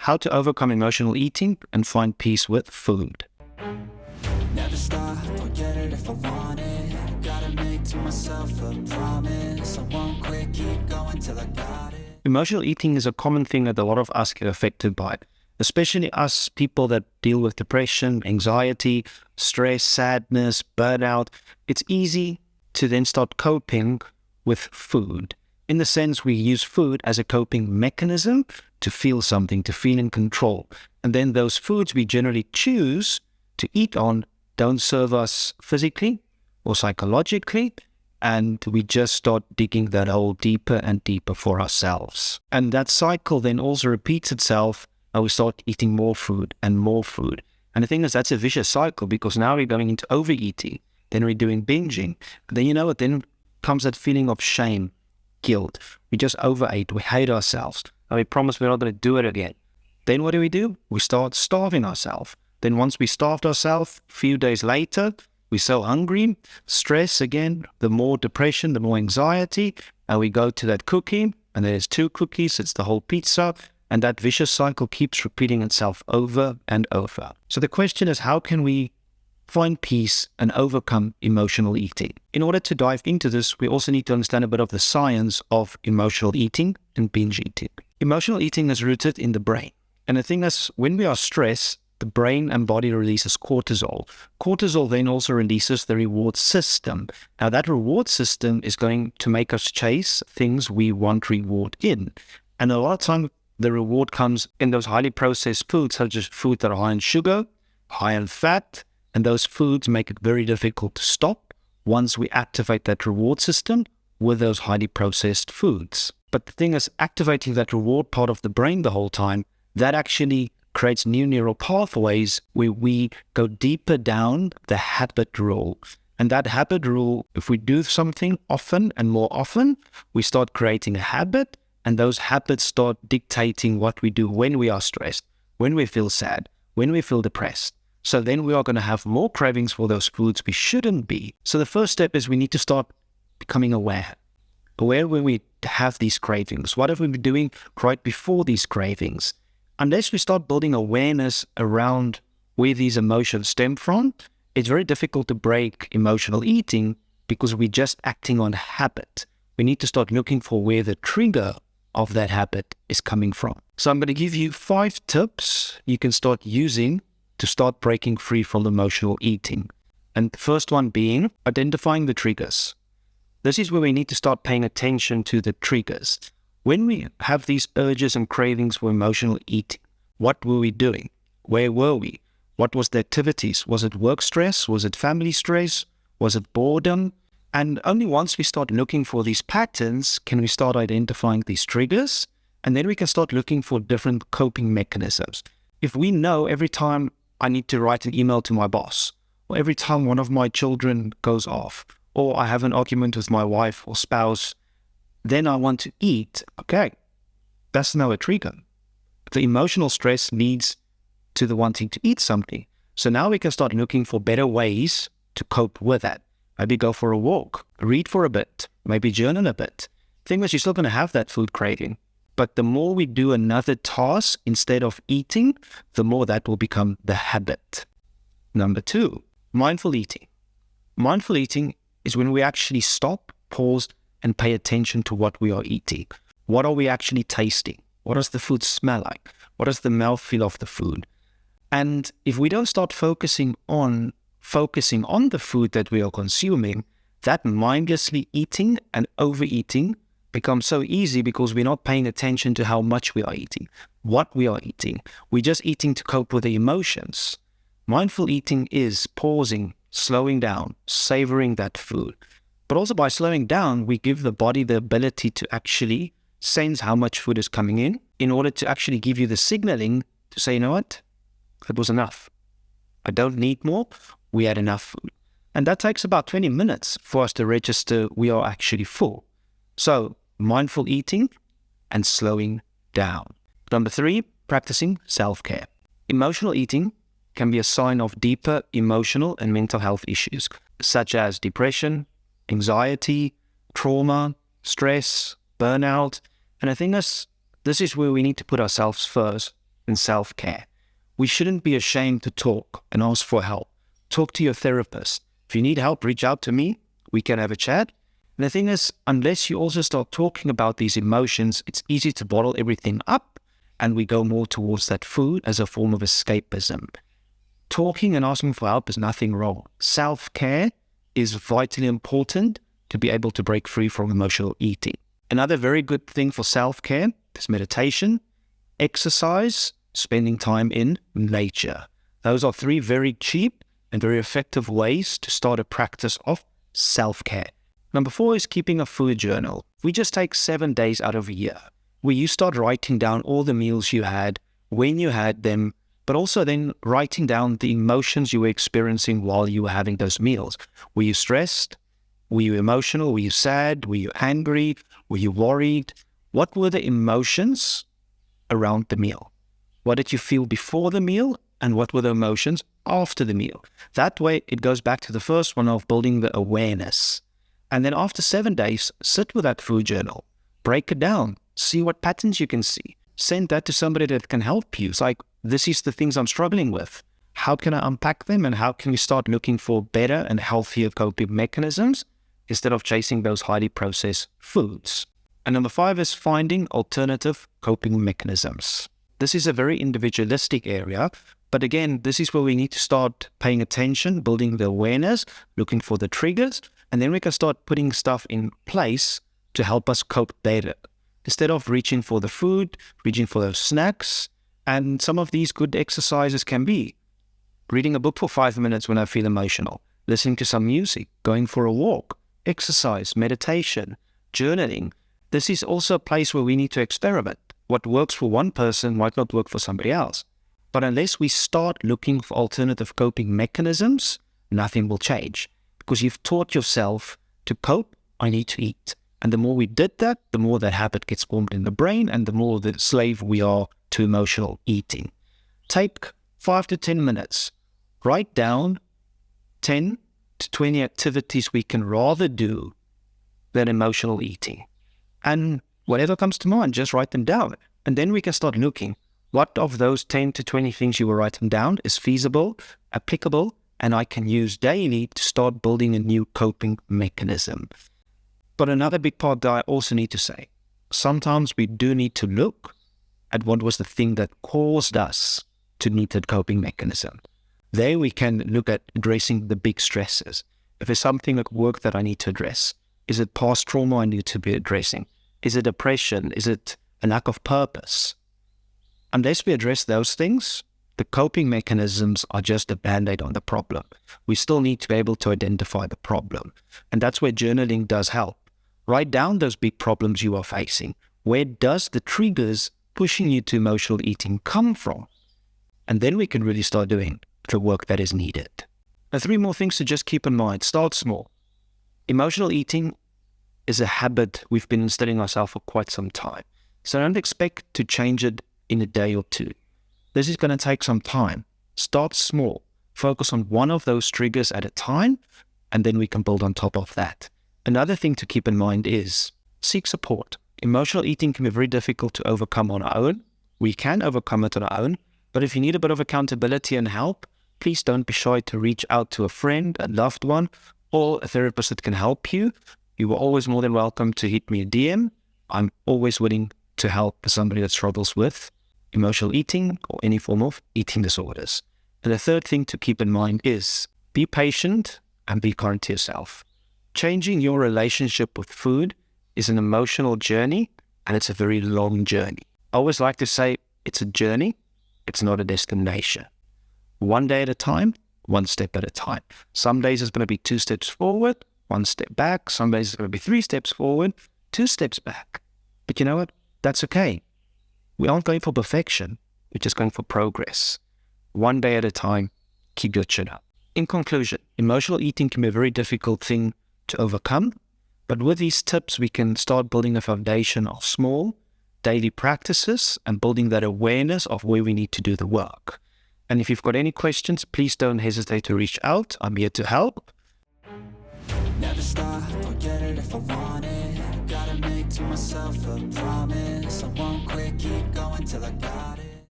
how to overcome emotional eating and find peace with food. Never stop, I'll get it if I want it. Gotta make to myself a promise. I won't quit, keep going till I got it. Emotional eating is a common thing that a lot of us get affected by, especially us people that deal with depression, anxiety, stress, sadness, burnout. It's easy to then start coping with food. In the sense, we use food as a coping mechanism to feel something, to feel in control. And then those foods we generally choose to eat on don't serve us physically or psychologically, and we just start digging that hole deeper and deeper for ourselves. And that cycle then also repeats itself, and we start eating more food and more food. And the thing is, that's a vicious cycle, because now we're going into overeating, then we're doing binging. Then you know what, then comes that feeling of shame, guilt. We just overate, we hate ourselves, and we promise we're not going to do it again. Then what do? We start starving ourselves. Then once we starved ourselves, a few days later, we're so hungry, stress again, the more depression, the more anxiety, and we go to that cookie, and there's 2 cookies, it's the whole pizza, and that vicious cycle keeps repeating itself over and over. So the question is, how can we find peace and overcome emotional eating? In order to dive into this, we also need to understand a bit of the science of emotional eating and binge eating. Emotional eating is rooted in the brain. And the thing is, when we are stressed, the brain and body releases cortisol. Cortisol then also releases the reward system. Now that reward system is going to make us chase things we want reward in. And a lot of time, the reward comes in those highly processed foods, such as food that are high in sugar, high in fat, and those foods make it very difficult to stop once we activate that reward system with those highly processed foods. But the thing is, activating that reward part of the brain the whole time, that actually creates new neural pathways where we go deeper down the habit rule. And that habit rule, if we do something often and more often, we start creating a habit, and those habits start dictating what we do when we are stressed, when we feel sad, when we feel depressed. So then we are going to have more cravings for those foods we shouldn't be. So the first step is we need to start becoming aware. Aware when we have these cravings. What have we been doing right before these cravings? Unless we start building awareness around where these emotions stem from, it's very difficult to break emotional eating, because we're just acting on habit. We need to start looking for where the trigger of that habit is coming from. So I'm going to give you 5 tips you can start using to start breaking free from emotional eating. And the first one being identifying the triggers. This is where we need to start paying attention to the triggers. When we have these urges and cravings for emotional eating, what were we doing? Where were we? What was the activities? Was it work stress? Was it family stress? Was it boredom? And only once we start looking for these patterns can we start identifying these triggers, and then we can start looking for different coping mechanisms. If we know every time I need to write an email to my boss, or every time one of my children goes off, or I have an argument with my wife or spouse, then I want to eat, okay, that's now a trigger. The emotional stress leads to the wanting to eat something. So now we can start looking for better ways to cope with that. Maybe go for a walk, read for a bit, maybe journal a bit. Thing is, you're still going to have that food craving. But the more we do another task instead of eating, the more that will become the habit. Number 2, mindful eating. Mindful eating is when we actually stop, pause, and pay attention to what we are eating. What are we actually tasting? What does the food smell like? What is the mouthfeel of the food? And if we don't start focusing on the food that we are consuming, that mindlessly eating and overeating becomes so easy, because we're not paying attention to how much we are eating, what we are eating. We're just eating to cope with the emotions. Mindful eating is pausing, slowing down, savoring that food. But also by slowing down, we give the body the ability to actually sense how much food is coming in order to actually give you the signaling to say, you know what, that was enough. I don't need more. We had enough food. And that takes about 20 minutes for us to register we are actually full. So mindful eating and slowing down. Number 3, practicing self-care. Emotional eating can be a sign of deeper emotional and mental health issues, such as depression, anxiety, trauma, stress, burnout. And I think this is where we need to put ourselves first and self-care. We shouldn't be ashamed to talk and ask for help. Talk to your therapist. If you need help, reach out to me. We can have a chat. And the thing is, unless you also start talking about these emotions, it's easy to bottle everything up, and we go more towards that food as a form of escapism. Talking and asking for help is nothing wrong. Self-care is vitally important to be able to break free from emotional eating. Another very good thing for self-care is meditation, exercise, spending time in nature. Those are 3 very cheap and very effective ways to start a practice of self-care. Number 4 is keeping a food journal. We just take 7 days out of a year where you start writing down all the meals you had, when you had them, but also then writing down the emotions you were experiencing while you were having those meals. Were you stressed? Were you emotional? Were you sad? Were you angry? Were you worried? What were the emotions around the meal? What did you feel before the meal? And what were the emotions after the meal? That way, it goes back to the first one of building the awareness. And then after 7 days, sit with that food journal, break it down, see what patterns you can see. Send that to somebody that can help you. It's like, this is the things I'm struggling with. How can I unpack them, and how can we start looking for better and healthier coping mechanisms instead of chasing those highly processed foods? And number 5 is finding alternative coping mechanisms. This is a very individualistic area, but again, this is where we need to start paying attention, building the awareness, looking for the triggers, and then we can start putting stuff in place to help us cope better. Instead of reaching for the food, reaching for those snacks, and some of these good exercises can be reading a book for 5 minutes when I feel emotional, listening to some music, going for a walk, exercise, meditation, journaling. This is also a place where we need to experiment. What works for one person might not work for somebody else. But unless we start looking for alternative coping mechanisms, nothing will change. Because you've taught yourself to cope, I need to eat. And the more we did that, the more that habit gets formed in the brain, and the more the slave we are to emotional eating. Take 5 to 10 minutes. Write down 10 to 20 activities we can rather do than emotional eating. And whatever comes to mind, just write them down. And then we can start looking, what of those 10 to 20 things you were writing down is feasible, applicable, and I can use daily to start building a new coping mechanism. But another big part that I also need to say, sometimes we do need to look at what was the thing that caused us to need that coping mechanism. There we can look at addressing the big stresses. If there's something at work that I need to address, is it past trauma I need to be addressing? Is it depression? Is it a lack of purpose? Unless we address those things, the coping mechanisms are just a band-aid on the problem. We still need to be able to identify the problem. And that's where journaling does help. Write down those big problems you are facing. Where does the triggers pushing you to emotional eating come from? And then we can really start doing the work that is needed. Now, 3 more things to just keep in mind. Start small. Emotional eating is a habit we've been instilling ourselves for quite some time. So don't expect to change it in a day or 2. This is going to take some time. Start small. Focus on one of those triggers at a time, and then we can build on top of that. Another thing to keep in mind is seek support. Emotional eating can be very difficult to overcome on our own. We can overcome it on our own, but if you need a bit of accountability and help, please don't be shy to reach out to a friend, a loved one, or a therapist that can help you. You are always more than welcome to hit me a DM. I'm always willing to help somebody that struggles with emotional eating or any form of eating disorders. And the third thing to keep in mind is be patient and be kind to yourself. Changing your relationship with food is an emotional journey, and it's a very long journey. I always like to say it's a journey, it's not a destination. One day at a time, one step at a time. Some days it's going to be 2 steps forward, 1 step back. Some days it's going to be 3 steps forward, 2 steps back. But you know what? That's okay. We aren't going for perfection. We're just going for progress. One day at a time, keep your chin up. In conclusion, emotional eating can be a very difficult thing to overcome, but with these tips, we can start building a foundation of small, daily practices and building that awareness of where we need to do the work. And if you've got any questions, please don't hesitate to reach out. I'm here to help. Never stop, I'll get it if I want it. Gotta make to myself a promise. I won't quit, keep going till I got it.